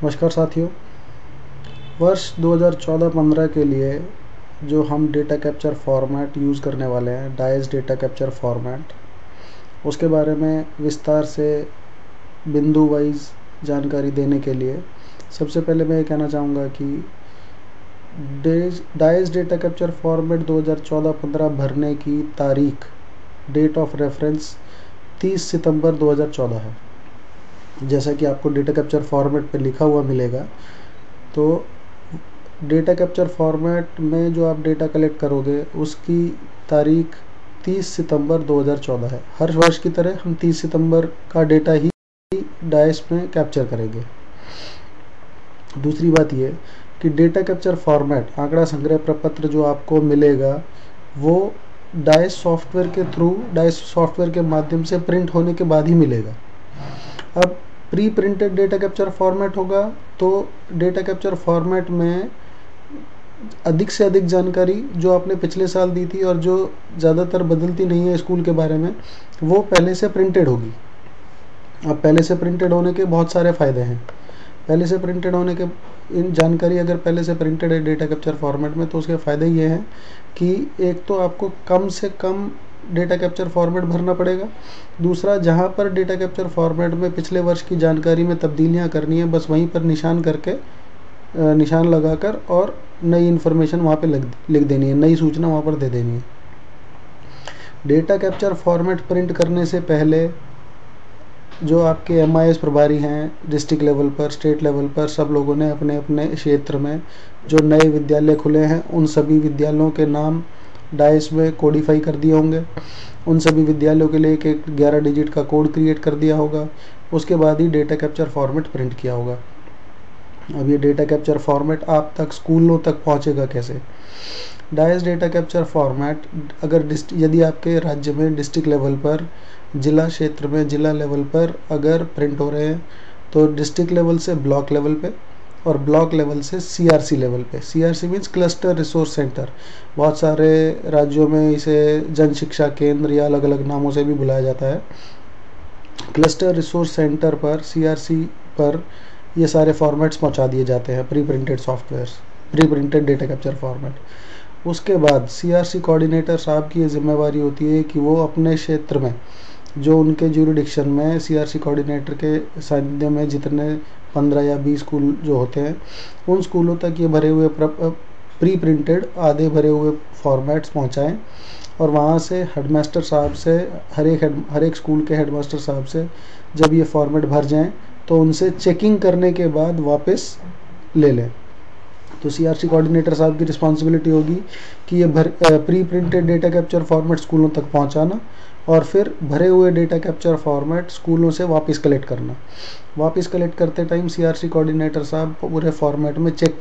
नमस्कार साथियों। वर्ष 2014-15 के लिए जो हम डेटा कैप्चर फॉर्मेट यूज़ करने वाले हैं, डाइस डेटा कैप्चर फॉर्मेट, उसके बारे में विस्तार से बिंदु वाइज जानकारी देने के लिए सबसे पहले मैं ये कहना चाहूँगा कि डाइस डेटा कैप्चर फॉर्मेट 2014-15 भरने की तारीख, डेट ऑफ रेफरेंस 30 सितंबर 2014 है। जैसा कि आपको डेटा कैप्चर फॉर्मेट पे लिखा हुआ मिलेगा, तो डेटा कैप्चर फॉर्मेट में जो आप डेटा कलेक्ट करोगे उसकी तारीख 30 सितंबर 2014 है। हर वर्ष की तरह हम 30 सितंबर का डेटा ही डाइस में कैप्चर करेंगे। दूसरी बात ये कि डेटा कैप्चर फॉर्मेट, आंकड़ा संग्रह प्रपत्र जो आपको मिलेगा वो डाइस सॉफ्टवेयर के थ्रू, डाइस सॉफ्टवेयर के माध्यम से प्रिंट होने के बाद ही मिलेगा। अब pre printed data capture format होगा तो डेटा कैप्चर फॉर्मेट में अधिक से अधिक जानकारी जो आपने पिछले साल दी थी और जो ज़्यादातर बदलती नहीं है स्कूल के बारे में, वो पहले से प्रिंटेड होगी। अब पहले से प्रिंटेड होने के बहुत सारे फ़ायदे हैं। पहले से प्रिंटेड होने के इन जानकारी अगर पहले से प्रिंटेड है डेटा कैप्चर फॉर्मेट में, तो उसके फ़ायदे ये हैं कि एक तो आपको कम से कम डेटा कैप्चर फॉर्मेट भरना पड़ेगा। दूसरा, जहाँ पर डेटा कैप्चर फॉर्मेट में पिछले वर्ष की जानकारी में तब्दीलियाँ करनी है, बस वहीं पर निशान लगाकर और नई इन्फॉर्मेशन वहाँ पे लिख देनी है, नई सूचना वहाँ पर दे देनी है। डेटा कैप्चर फॉर्मेट प्रिंट करने से पहले जो आपके MIS प्रभारी हैं डिस्ट्रिक्ट लेवल पर, स्टेट लेवल पर, सब लोगों ने अपने अपने क्षेत्र में जो नए विद्यालय खुले हैं उन सभी विद्यालयों के नाम डाइस में कोडिफाई कर दिए होंगे। उन सभी विद्यालयों के लिए एक 11 डिजिट का कोड क्रिएट कर दिया होगा। उसके बाद ही डेटा कैप्चर फॉर्मेट प्रिंट किया होगा। अब ये डेटा कैप्चर फॉर्मेट आप तक, स्कूलों तक पहुंचेगा कैसे? डाइस डेटा कैप्चर फॉर्मेट यदि आपके राज्य में डिस्ट्रिक्ट लेवल पर, जिला क्षेत्र में जिला लेवल पर अगर प्रिंट हो रहे हैं तो डिस्ट्रिक्ट लेवल से ब्लॉक लेवल पे और ब्लॉक लेवल से CRC लेवल पे। CRC means cluster resource centre. बहुत सारे राज्यों में इसे जन शिक्षा केंद्र या अलग अलग नामों से भी बुलाया जाता है। क्लस्टर रिसोर्स सेंटर पर, CRC पर ये सारे फॉर्मेट्स पहुंचा दिए जाते हैं, pre printed software, pre printed data capture format. उसके बाद CRC कोऑर्डिनेटर साहब की ये जिम्मेवारी होती है कि वो अपने क्षेत्र में, जो उनके ज्यूरिडिक्शन में CRC कोऑर्डिनेटर के सानिध्य में जितने 15 या 20 स्कूल जो होते हैं, उन स्कूलों तक ये भरे हुए प्री प्रिंटेड आधे भरे हुए फॉर्मेट्स पहुंचाएं और वहाँ से हेडमास्टर साहब से, हर एक स्कूल के हेडमास्टर साहब से जब ये फॉर्मेट भर जाएं तो उनसे चेकिंग करने के बाद वापस ले लें। तो CRC कोऑर्डिनेटर साहब की रिस्पॉन्सिबिलिटी होगी कि ये pre printed data capture format स्कूलों तक पहुंचाना और फिर भरे हुए डेटा कैप्चर फॉर्मेट स्कूलों से वापस कलेक्ट करना। वापस कलेक्ट करते टाइम CRC कोऑर्डिनेटर साहब पूरे फॉर्मेट में चेक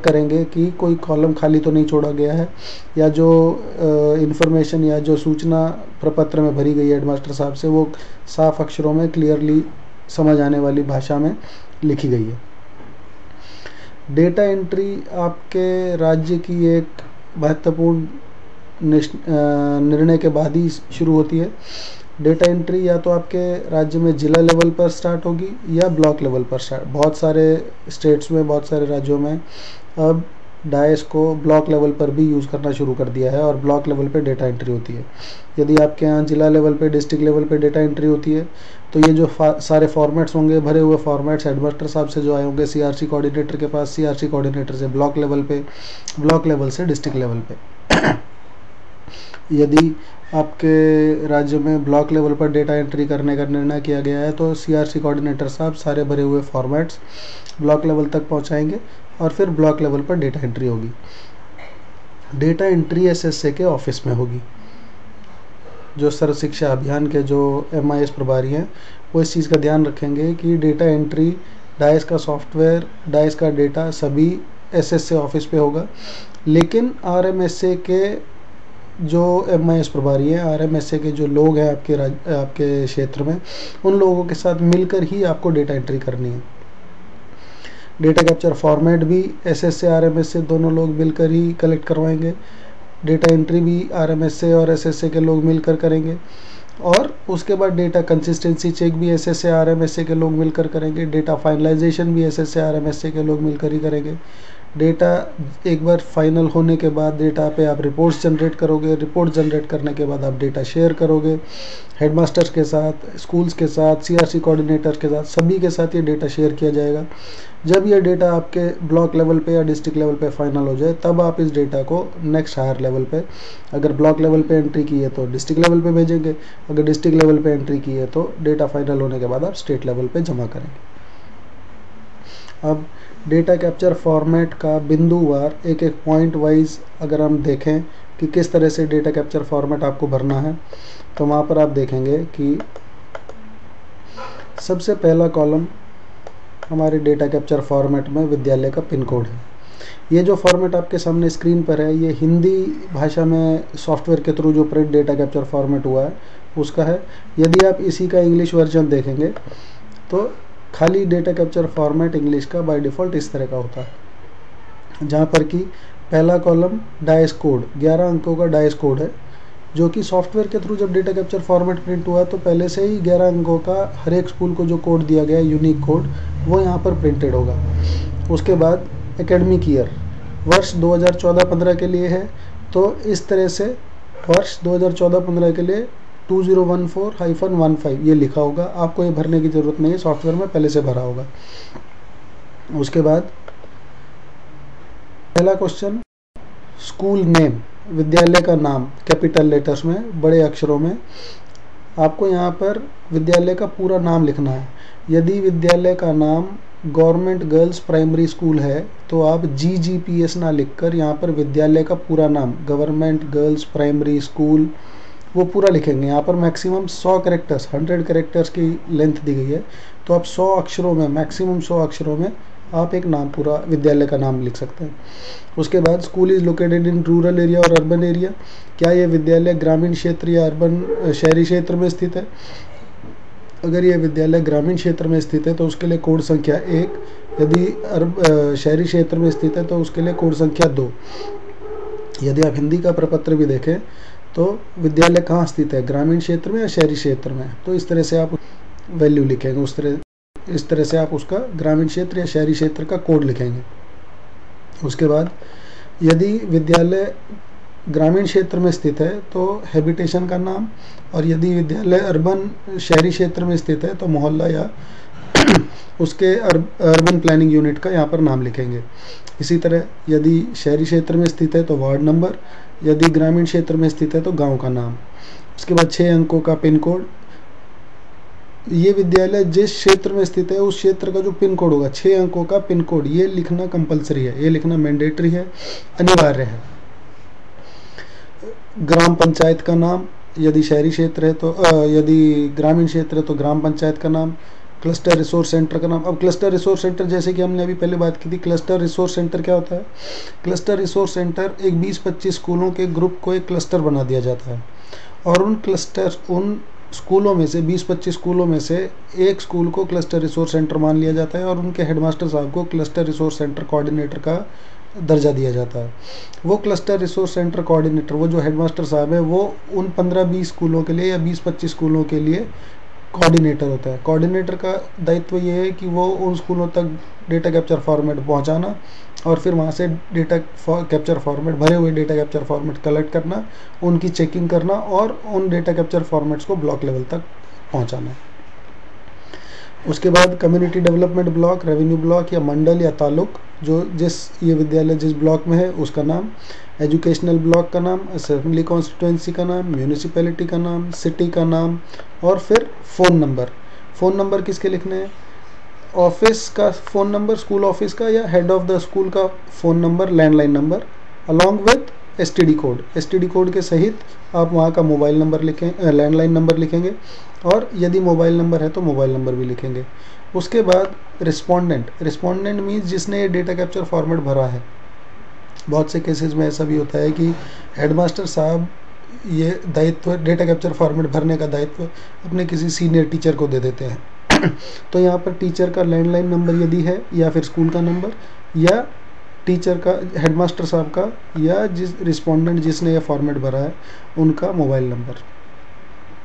करेंगे कि कोई कॉलम खाली तो नहीं छोड़ा गया है, या जो इन्फॉर्मेशन या जो सूचना प्रपत्र में भरी गई है हेडमास्टर साहब से, वो साफ अक्षरों में क्लियरली समझ आने वाली भाषा में लिखी गई है। डेटा एंट्री आपके राज्य की एक महत्वपूर्ण निर्णय के बाद ही शुरू होती है। डेटा एंट्री या तो आपके राज्य में जिला लेवल पर स्टार्ट होगी या ब्लॉक लेवल पर स्टार्ट। बहुत सारे स्टेट्स में, बहुत सारे राज्यों में अब डाइस को ब्लॉक लेवल पर भी यूज़ करना शुरू कर दिया है और ब्लॉक लेवल पे डेटा एंट्री होती है। यदि आपके यहाँ जिला लेवल पे, डिस्ट्रिक्ट लेवल पे डेटा एंट्री होती है तो ये जो सारे फॉर्मेट्स होंगे, भरे हुए फॉर्मेट्स हेडमास्टर साहब से जो आए होंगे CRC कोऑर्डिनेटर के पास, CRC कोऑर्डिनेटर से ब्लॉक लेवल पे, ब्लॉक लेवल से डिस्ट्रिक्ट लेवल पे। यदि आपके राज्य में ब्लॉक लेवल पर डेटा एंट्री करने का निर्णय किया गया है तो CRC कोऑर्डिनेटर साहब सारे भरे हुए फॉर्मेट्स ब्लॉक लेवल तक पहुंचाएंगे और फिर ब्लॉक लेवल पर डेटा एंट्री होगी। डेटा एंट्री SSA के ऑफिस में होगी। जो सर्व शिक्षा अभियान के जो MIS प्रभारी हैं वो इस चीज़ का ध्यान रखेंगे कि डेटा एंट्री, डाइस का सॉफ्टवेयर, डाइस का डेटा सभी SSA ऑफिस पे होगा। लेकिन RMSA के जो MIS प्रभारी हैं, RMSA के जो लोग हैं आपके क्षेत्र में, उन लोगों के साथ मिलकर ही आपको डेटा एंट्री करनी है। डेटा कैप्चर फॉर्मेट भी SSA RMSA दोनों लोग मिलकर ही कलेक्ट करवाएंगे। डेटा एंट्री भी RMSA और SSA के लोग मिलकर करेंगे। और उसके बाद डेटा कंसिस्टेंसी चेक भी SSA RMSA के लोग मिलकर करेंगे, डेटा फाइनलाइजेशन भी SSA RMSA के लोग मिलकर ही करेंगे। डेटा एक बार फाइनल होने के बाद डेटा पे आप रिपोर्ट्स जनरेट करोगे, रिपोर्ट जनरेट करने के बाद आप डेटा शेयर करोगे हेडमास्टर्स के साथ, स्कूल्स के साथ, CRC कोऑर्डिनेटर के साथ, सभी के साथ ये डेटा शेयर किया जाएगा। जब ये डेटा आपके ब्लॉक लेवल पे या डिस्ट्रिक्ट लेवल पे फाइनल हो जाए तब आप इस डेटा को नेक्स्ट हायर लेवल पे, अगर ब्लॉक लेवल पे एंट्री की है तो डिस्ट्रिक्ट लेवल पे भेजेंगे, अगर डिस्ट्रिक्ट लेवल पे एंट्री की है तो डेटा फाइनल होने के बाद आप स्टेट लेवल पे जमा करेंगे। अब डेटा कैप्चर फॉर्मेट का बिंदुवार एक एक पॉइंट वाइज अगर हम देखें कि किस तरह से डेटा कैप्चर फॉर्मेट आपको भरना है, तो वहाँ पर आप देखेंगे कि सबसे पहला कॉलम हमारे डेटा कैप्चर फॉर्मेट में विद्यालय का पिन कोड है। ये जो फॉर्मेट आपके सामने स्क्रीन पर है ये हिंदी भाषा में सॉफ्टवेयर के थ्रू जो प्रिंट डेटा कैप्चर फॉर्मेट हुआ है उसका है। यदि आप इसी का इंग्लिश वर्जन देखेंगे तो खाली डेटा कैप्चर फॉर्मेट इंग्लिश का बाय डिफ़ॉल्ट इस तरह का होता है, जहाँ पर कि पहला कॉलम डाइस कोड 11 अंकों का डाइस कोड है, जो कि सॉफ्टवेयर के थ्रू जब डेटा कैप्चर फॉर्मेट प्रिंट हुआ तो पहले से ही 11 अंकों का हर एक स्कूल को जो कोड दिया गया है यूनिक कोड वो यहाँ पर प्रिंटेड होगा। उसके बाद एकेडमिक ईयर वर्ष 2014-15 के लिए है, तो इस तरह से वर्ष 2014-15 के लिए 2014-15 ये लिखा होगा, आपको ये भरने की ज़रूरत नहीं है, सॉफ्टवेयर में पहले से भरा होगा। उसके बाद पहला क्वेश्चन स्कूल नेम, विद्यालय का नाम कैपिटल लेटर्स में बड़े अक्षरों में आपको यहाँ पर विद्यालय का पूरा नाम लिखना है। यदि विद्यालय का नाम गवर्नमेंट गर्ल्स प्राइमरी स्कूल है तो आप GGPS ना लिखकर यहाँ पर विद्यालय का पूरा नाम गवर्नमेंट गर्ल्स प्राइमरी स्कूल वो पूरा लिखेंगे। यहाँ पर मैक्सिमम 100 कैरेक्टर्स 100 कैरेक्टर्स की लेंथ दी गई है, तो आप 100 अक्षरों में मैक्सिमम 100 अक्षरों में आप एक नाम पूरा विद्यालय का नाम लिख सकते हैं। उसके बाद school is located in rural area और अर्बन एरिया, क्या ये विद्यालय ग्रामीण क्षेत्र या अर्बन शहरी क्षेत्र में स्थित है। अगर ये विद्यालय ग्रामीण क्षेत्र में स्थित है तो उसके लिए कोड संख्या 1, यदि शहरी क्षेत्र में स्थित है तो उसके लिए कोड संख्या 2। यदि आप हिंदी का प्रपत्र भी देखें तो विद्यालय कहाँ स्थित है, ग्रामीण क्षेत्र में या शहरी क्षेत्र में, तो इस तरह से आप वैल्यू लिखेंगे, इस तरह से आप उसका ग्रामीण क्षेत्र या शहरी क्षेत्र का कोड लिखेंगे। उसके बाद यदि विद्यालय ग्रामीण क्षेत्र में स्थित है तो हैबिटेशन का नाम, और यदि विद्यालय अर्बन शहरी क्षेत्र में स्थित है तो मोहल्ला या उसके अर्बन प्लानिंग यूनिट का यहाँ पर नाम लिखेंगे। इसी तरह यदि शहरी क्षेत्र में स्थित है तो वार्ड नंबर, यदि ग्रामीण क्षेत्र में स्थित है तो गांव का नाम। उसके बाद 6 अंकों का पिन कोड, ये विद्यालय जिस क्षेत्र में स्थित है उस क्षेत्र का जो पिन कोड होगा 6 अंकों का पिन कोड ये लिखना कंपलसरी है, ये लिखना मैंडेटरी है, अनिवार्य है। ग्राम पंचायत का नाम, यदि शहरी क्षेत्र है तो यदि ग्रामीण क्षेत्र है तो ग्राम पंचायत का नाम। क्लस्टर रिसोर्स सेंटर का नाम, अब क्लस्टर रिसोर्स सेंटर जैसे कि हमने अभी पहले बात की थी, क्लस्टर रिसोर्स सेंटर क्या होता है। क्लस्टर रिसोर्स सेंटर एक 20-25 स्कूलों के ग्रुप को एक क्लस्टर बना दिया जाता है, और उन स्कूलों में से 20-25 स्कूलों में से एक स्कूल को क्लस्टर रिसोर्स सेंटर मान लिया जाता है और उनके हेडमास्टर साहब को क्लस्टर रिसोर्स सेंटर कोऑर्डिनेटर का दर्जा दिया जाता है। वो क्लस्टर रिसोर्स सेंटर कोऑर्डिनेटर, वो जो हेडमास्टर साहब है, वो उन 15-20 स्कूलों के लिए या 20-25 स्कूलों के लिए कोऑर्डिनेटर होता है। कोऑर्डिनेटर का दायित्व ये है कि वो उन स्कूलों तक डेटा कैप्चर फॉर्मेट पहुंचाना और फिर वहाँ से डेटा कैप्चर फॉर्मेट, भरे हुए डेटा कैप्चर फॉर्मेट कलेक्ट करना, उनकी चेकिंग करना और उन डेटा कैप्चर फॉर्मेट्स को ब्लॉक लेवल तक पहुँचाना। उसके बाद community development block, revenue block या मंडल या तालुक, जो ये विद्यालय जिस ब्लॉक में है उसका नाम, एजुकेशनल ब्लॉक का नाम, असेंबली कॉन्स्टिट्यूएंसी का नाम, म्यूनिसिपैलिटी का नाम, सिटी का नाम, और फिर फ़ोन नंबर। फ़ोन नंबर किसके लिखने हैं, ऑफिस का फ़ोन नंबर, स्कूल ऑफिस का या हेड ऑफ द स्कूल का phone number, landline number, along with STD code. STD code के सहित आप वहाँ का मोबाइल नंबर लिखें, लैंडलाइन नंबर लिखेंगे, और यदि मोबाइल नंबर है तो मोबाइल नंबर भी लिखेंगे। उसके बाद रिस्पोंडेंट मीन्स जिसने ये डेटा कैप्चर फॉर्मेट भरा है। बहुत से केसेस में ऐसा भी होता है कि हेडमास्टर साहब ये दायित्व, डेटा कैप्चर फॉर्मेट भरने का दायित्व अपने किसी सीनियर टीचर को दे देते हैं तो यहाँ पर टीचर का लैंडलाइन नंबर यदि है, या फिर स्कूल का नंबर, या टीचर का, हेडमास्टर साहब का, या जिस रिस्पोंडेंट जिसने ये फॉर्मेट भरा है उनका मोबाइल नंबर।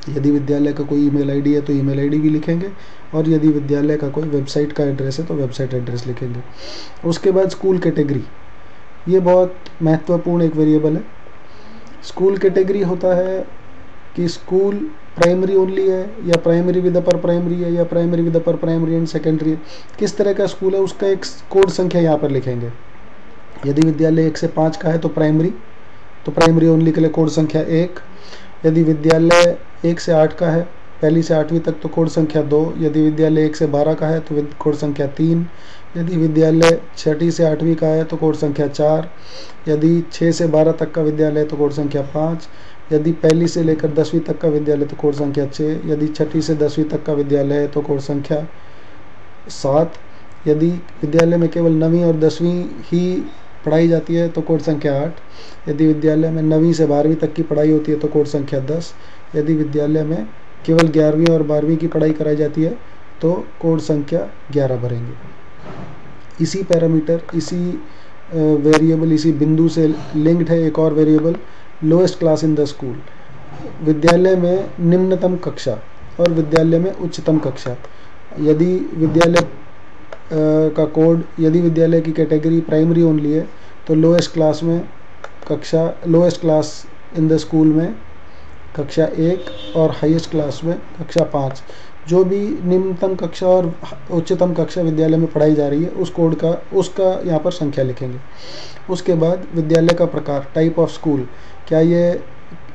यदि विद्यालय का कोई ईमेल आईडी है तो ईमेल आईडी भी लिखेंगे, और यदि विद्यालय का कोई वेबसाइट का एड्रेस है तो वेबसाइट एड्रेस लिखेंगे। उसके बाद स्कूल कैटेगरी, ये बहुत महत्वपूर्ण एक वेरिएबल है। स्कूल कैटेगरी होता है कि स्कूल प्राइमरी ओनली है, या प्राइमरी विद अपर प्राइमरी है, या primary with upper primary and secondary है, किस तरह का स्कूल है उसका एक कोड संख्या यहाँ पर लिखेंगे। यदि विद्यालय 1 से 5 का है तो प्राइमरी ओनली के लिए कोड संख्या 1। यदि विद्यालय 1 से 8 का है, पहली से 8वीं तक, तो कोड संख्या 2। यदि विद्यालय 1 से 12 का है तो कोड संख्या 3। यदि विद्यालय 6ठी से 8वीं का है तो कोड संख्या 4। यदि 6 से 12 तक का विद्यालय है तो कोड संख्या 5। यदि पहली से लेकर 10वीं तक का विद्यालय तो कोड संख्या 6। यदि 6ठी से 10वीं तक का विद्यालय है तो कोड संख्या 7। यदि विद्यालय में केवल 9वीं और 10वीं ही पढ़ाई जाती है तो कोड संख्या 8। यदि विद्यालय में 9वीं से 12वीं तक की पढ़ाई होती है तो कोड संख्या 10। यदि विद्यालय में केवल 11वीं और 12वीं की पढ़ाई कराई जाती है तो कोड संख्या 11 भरेंगे। इसी पैरामीटर, इसी वेरिएबल, इसी बिंदु से लिंक्ड है एक और variable, lowest class in the school. विद्यालय में निम्नतम कक्षा और विद्यालय में उच्चतम कक्षा। यदि विद्यालय का कोड, यदि विद्यालय की कैटेगरी प्राइमरी ओनली है तो लोएस्ट क्लास में कक्षा, lowest class in the school में कक्षा 1 और हाईएस्ट क्लास में कक्षा 5। जो भी निम्नतम कक्षा और उच्चतम कक्षा विद्यालय में पढ़ाई जा रही है उस कोड का, उसका यहाँ पर संख्या लिखेंगे। उसके बाद विद्यालय का प्रकार, टाइप ऑफ स्कूल, क्या ये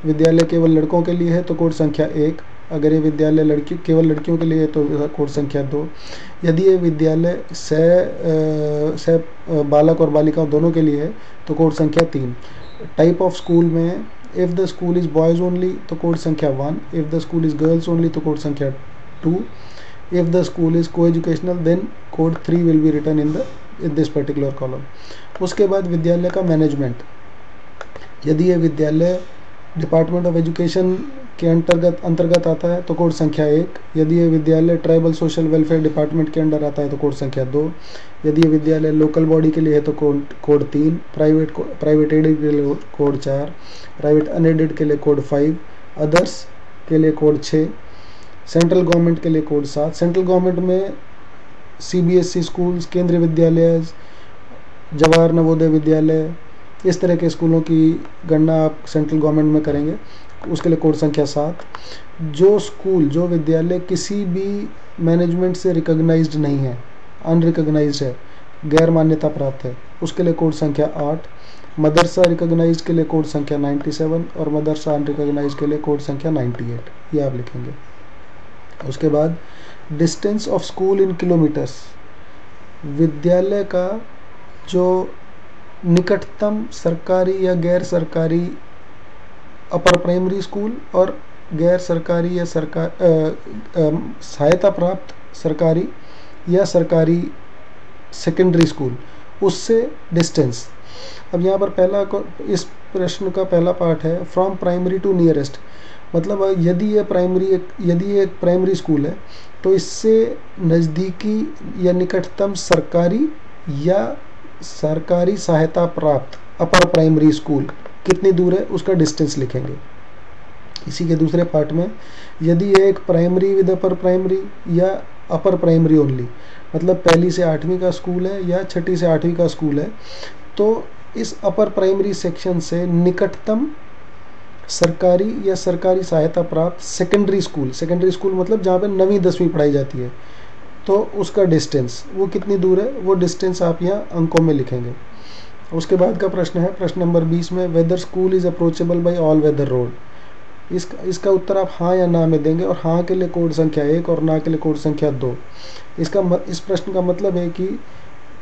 विद्यालय केवल लड़कों के लिए है तो कोड संख्या 1। अगर ये विद्यालय केवल लड़कियों के लिए है तो कोड संख्या 2। यदि ये विद्यालय बालक और बालिकाओं दोनों के लिए है तो कोड संख्या 3। टाइप ऑफ स्कूल में if the school is boys only तो कोड संख्या 1। If the school is girls only तो कोड संख्या 2। If the school is coeducational then code 3 will be written in this particular column. उसके बाद विद्यालय का management, यदि ये विद्यालय डिपार्टमेंट ऑफ एजुकेशन के अंतर्गत आता है तो कोड संख्या 1। यदि ये विद्यालय ट्राइबल सोशल वेलफेयर डिपार्टमेंट के अंडर आता है तो कोड संख्या 2। यदि ये विद्यालय लोकल बॉडी के लिए है तो कोड 3। प्राइवेट एडेड के लिए कोड 4। प्राइवेट अनएडेड के लिए कोड 5। अदर्स के लिए कोड 6। सेंट्रल गवर्नमेंट के लिए कोड 7। सेंट्रल गवर्नमेंट में CBSE स्कूल्स, केंद्रीय विद्यालय, जवाहर नवोदय विद्यालय, इस तरह के स्कूलों की गणना आप सेंट्रल गवर्नमेंट में करेंगे, उसके लिए कोड संख्या 7। जो स्कूल, जो विद्यालय किसी भी मैनेजमेंट से रिकॉग्नाइज्ड नहीं है, अनरिकॉग्नाइज्ड है, गैर मान्यता प्राप्त है, उसके लिए कोड संख्या 8। मदरसा रिकॉग्नाइज्ड के लिए कोड संख्या 97 और मदरसा अनरिकॉग्नाइज्ड के लिए कोड संख्या 98, ये आप लिखेंगे। उसके बाद distance of school in kilometres, विद्यालय का जो निकटतम सरकारी या गैर सरकारी अपर प्राइमरी स्कूल और गैर सरकारी या सहायता प्राप्त सरकारी या सरकारी सेकेंडरी स्कूल, उससे डिस्टेंस। अब यहाँ पर इस प्रश्न का पहला पार्ट है फ्रॉम प्राइमरी टू नियरेस्ट, मतलब यदि ये एक प्राइमरी स्कूल है तो इससे नज़दीकी या निकटतम सरकारी या सरकारी सहायता प्राप्त अपर प्राइमरी स्कूल कितनी दूर है, उसका डिस्टेंस लिखेंगे। इसी के दूसरे पार्ट में, यदि ये एक प्राइमरी विद अपर प्राइमरी या अपर प्राइमरी ओनली, मतलब पहली से 8वीं का स्कूल है या 6ठी से 8वीं का स्कूल है, तो इस अपर प्राइमरी सेक्शन से निकटतम सरकारी या सरकारी सहायता प्राप्त सेकेंडरी स्कूल मतलब जहाँ पे 9वीं 10वीं पढ़ाई जाती है, तो उसका डिस्टेंस वो कितनी दूर है, वो डिस्टेंस आप यहाँ अंकों में लिखेंगे। उसके बाद का प्रश्न है प्रश्न नंबर 20 में, whether school is approachable by all weather road. इसका उत्तर आप हाँ या ना में देंगे, और हाँ के लिए कोड संख्या 1 और ना के लिए कोड संख्या 2। इस प्रश्न का मतलब है कि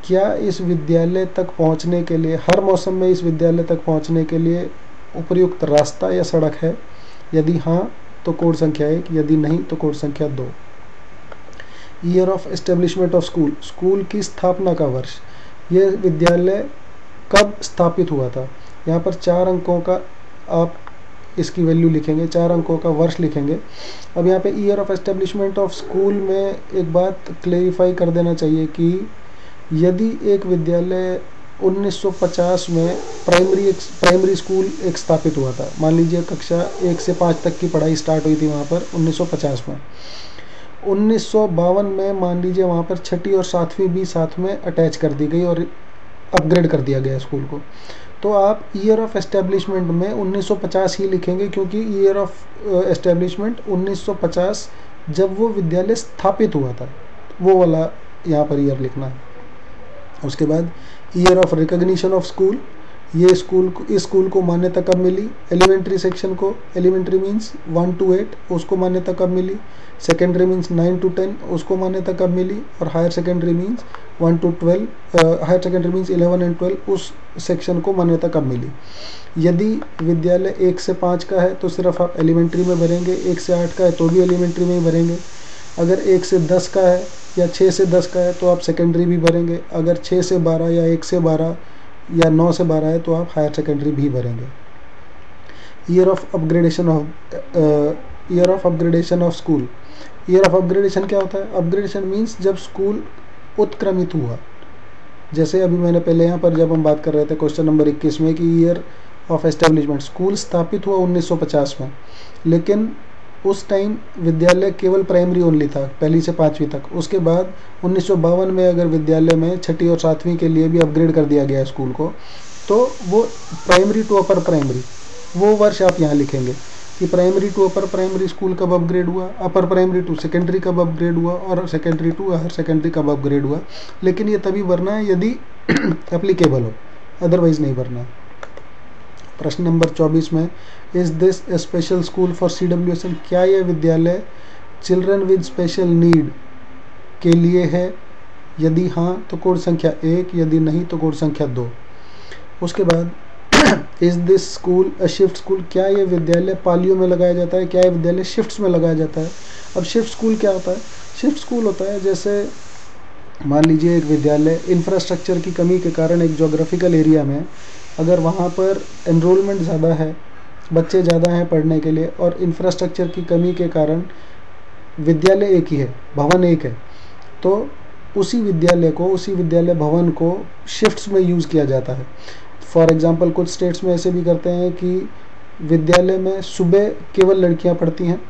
क्या इस विद्यालय तक पहुंचने के लिए, हर मौसम में इस विद्यालय तक पहुंचने के लिए उपयुक्त रास्ता या सड़क है। यदि हाँ तो कोड संख्या 1, यदि नहीं तो कोड संख्या 2। Year of establishment of school की स्थापना का वर्ष, ये विद्यालय कब स्थापित हुआ था। यहाँ पर 4 अंकों का आप इसकी वैल्यू लिखेंगे, 4 अंकों का वर्ष लिखेंगे। अब यहाँ पे year of establishment of school में एक बात क्लेरिफाई कर देना चाहिए कि यदि एक विद्यालय 1950 में प्राइमरी स्कूल एक स्थापित हुआ था। मान लीजिए कक्षा 1 से 5 तक की पढ़ाई स्टार्ट हुई थी वहाँ पर 1950 में। 1952 में मान लीजिए वहाँ पर छठी और सातवीं भी साथ में अटैच कर दी गई और अपग्रेड कर दिया गया स्कूल को। तो आप ईयर ऑफ एस्टेब्लिशमेंट में 1950 ही लिखेंगे, क्योंकि ईयर ऑफ एस्टेब्लिशमेंट 1950 जब वो विद्यालय स्थापित हुआ था, वो वाला यहाँ पर ईयर लिखना है। उसके बाद year of recognition of school, ये इस स्कूल को मान्यता कब मिली। एलिमेंट्री सेक्शन को, एलिमेंट्री मीन्स 1 to 8, उसको मान्यता कब मिली। सेकेंडरी मीन्स 9 to 10, उसको मान्यता कब मिली। और higher secondary means 1 to 12, higher secondary means 11 and 12, उस सेक्शन को मान्यता कब मिली। यदि विद्यालय 1 से 5 का है तो सिर्फ आप एलिमेंट्री में भरेंगे, 1 से 8 का है तो भी एलिमेंट्री में ही भरेंगे। अगर 1 से 10 का है या 6 से 10 का है तो आप सेकेंडरी भी भरेंगे। अगर 6 से 12 या 1 से 12 या 9 से 12 है तो आप हायर सेकेंडरी भी भरेंगे। Year of upgradation of school. Year of upgradation क्या होता है। अपग्रेडेशन मीन्स जब स्कूल उत्क्रमित हुआ। जैसे अभी मैंने पहले यहाँ पर जब हम बात कर रहे थे क्वेश्चन नंबर 21 में कि ईयर ऑफ एस्टेब्लिशमेंट, स्कूल स्थापित हुआ 1950 में, लेकिन उस टाइम विद्यालय केवल प्राइमरी ओनली था, पहली से 5वीं तक। उसके बाद 1952 में अगर विद्यालय में छठी और सातवीं के लिए भी अपग्रेड कर दिया गया स्कूल को, तो वो प्राइमरी टू अपर प्राइमरी, वो वर्ष आप यहाँ लिखेंगे कि primary to upper primary school कब अपग्रेड हुआ, अपर प्राइमरी टू सेकेंडरी कब अपग्रेड हुआ और सेकेंडरी टू हायर सेकेंडरी कब अपग्रेड हुआ। लेकिन ये तभी भरना है यदि एप्लीकेबल हो, अदरवाइज नहीं भरना है। प्रश्न नंबर 24 में, is this A special school for CWSL, क्या यह विद्यालय चिल्ड्रन विद स्पेशल नीड के लिए है। यदि हाँ तो कोड संख्या 1, यदि नहीं तो कोड संख्या 2। उसके बाद is this school a shift school, क्या यह विद्यालय पालियों में लगाया जाता है, क्या यह विद्यालय शिफ्ट्स में लगाया जाता है। अब शिफ्ट स्कूल क्या होता है। शिफ्ट स्कूल होता है जैसे मान लीजिए एक विद्यालय इंफ्रास्ट्रक्चर की कमी के कारण एक जोग्राफिकल एरिया में, अगर वहाँ पर एनरोलमेंट ज़्यादा है, बच्चे ज़्यादा हैं पढ़ने के लिए और इंफ्रास्ट्रक्चर की कमी के कारण विद्यालय एक ही है, भवन एक है, तो उसी विद्यालय भवन को शिफ्ट्स में यूज़ किया जाता है। फॉर एग्जांपल कुछ स्टेट्स में ऐसे भी करते हैं कि विद्यालय में सुबह केवल लड़कियां पढ़ती हैं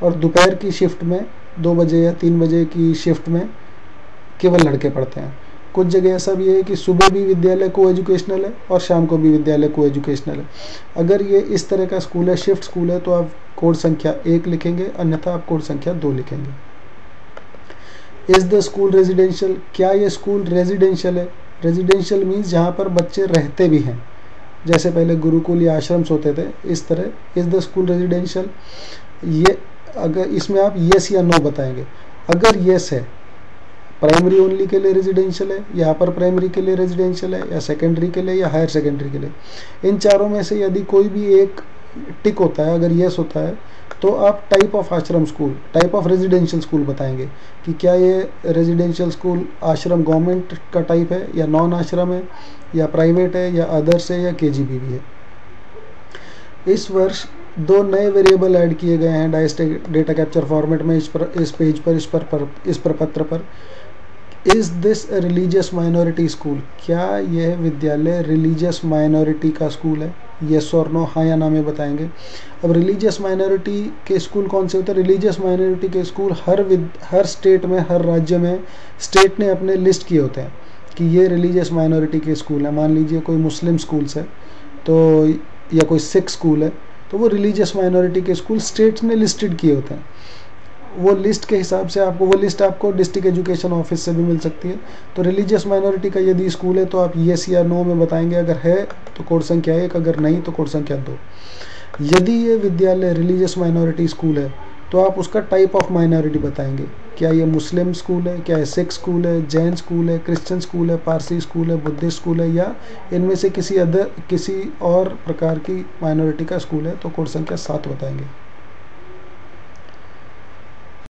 और दोपहर की शिफ्ट में 2 बजे या 3 बजे की शिफ्ट में केवल लड़के पढ़ते हैं। कुछ जगह ऐसा भी है कि सुबह भी विद्यालय को एजुकेशनल है और शाम को भी विद्यालय को एजुकेशनल है। अगर ये इस तरह का स्कूल है, शिफ्ट स्कूल है, तो आप कोड संख्या 1 लिखेंगे, अन्यथा आप कोड संख्या 2 लिखेंगे। इज द स्कूल रेजिडेंशियल, क्या ये स्कूल रेजिडेंशियल है। रेजिडेंशियल मीन्स जहाँ पर बच्चे रहते भी हैं, जैसे पहले गुरुकुल या आश्रम्स होते थे, इस तरह। इज द स्कूल रेजिडेंशियल, ये अगर इसमें आप येस या नो बताएंगे। अगर येस है, प्राइमरी ओनली के लिए रेजिडेंशियल है या अपर प्राइमरी के लिए रेजिडेंशियल है या सेकेंडरी के लिए या हायर सेकेंडरी के लिए, इन चारों में से यदि कोई भी एक टिक होता है, अगर येस होता है, तो आप टाइप ऑफ आश्रम school, type of residential school बताएंगे कि क्या ये रेजिडेंशियल स्कूल आश्रम गवर्नमेंट का टाइप है या नॉन आश्रम है या प्राइवेट है या अदर्स है या KGB भी है। इस वर्ष 2 नए वेरिएबल ऐड किए गए हैं डाइस्टेक डेटा कैप्चर फॉर्मेट में, इस पेज पर, इस प्रपत्र पर। Is this a religious minority school, क्या यह विद्यालय रिलीजियस माइनॉरिटी का स्कूल है। येस और नो, हाँ या ना में बताएंगे। अब रिलीजियस माइनॉरिटी के स्कूल कौन से होते हैं। रिलीजियस माइनॉरिटी के स्कूल हर स्टेट में, हर राज्य में स्टेट ने अपने लिस्ट किए होते हैं कि ये रिलीजियस माइनॉरिटी के स्कूल हैं। मान लीजिए कोई मुस्लिम स्कूल्स है तो, या कोई सिख स्कूल है, तो वो रिलीजियस माइनॉरिटी के स्कूल स्टेट्स ने लिस्टेड किए होते हैं। वो लिस्ट के हिसाब से आपको, वो लिस्ट आपको डिस्ट्रिक्ट एजुकेशन ऑफिस से भी मिल सकती है। तो रिलीजियस माइनॉरिटी का यदि स्कूल है तो आप येस या नो में बताएंगे। अगर है तो कोड संख्या 1, अगर नहीं तो कोड संख्या 2। यदि ये विद्यालय रिलीजियस माइनॉरिटी स्कूल है तो आप उसका टाइप ऑफ माइनॉरिटी बताएंगे। क्या ये मुस्लिम स्कूल है, क्या ये सिख स्कूल है, जैन स्कूल है, क्रिश्चियन स्कूल है, पारसी स्कूल है, बुद्धिस्ट स्कूल है, या इनमें से किसी और प्रकार की माइनॉरिटी का स्कूल है, तो कोड संख्या 7 बताएंगे।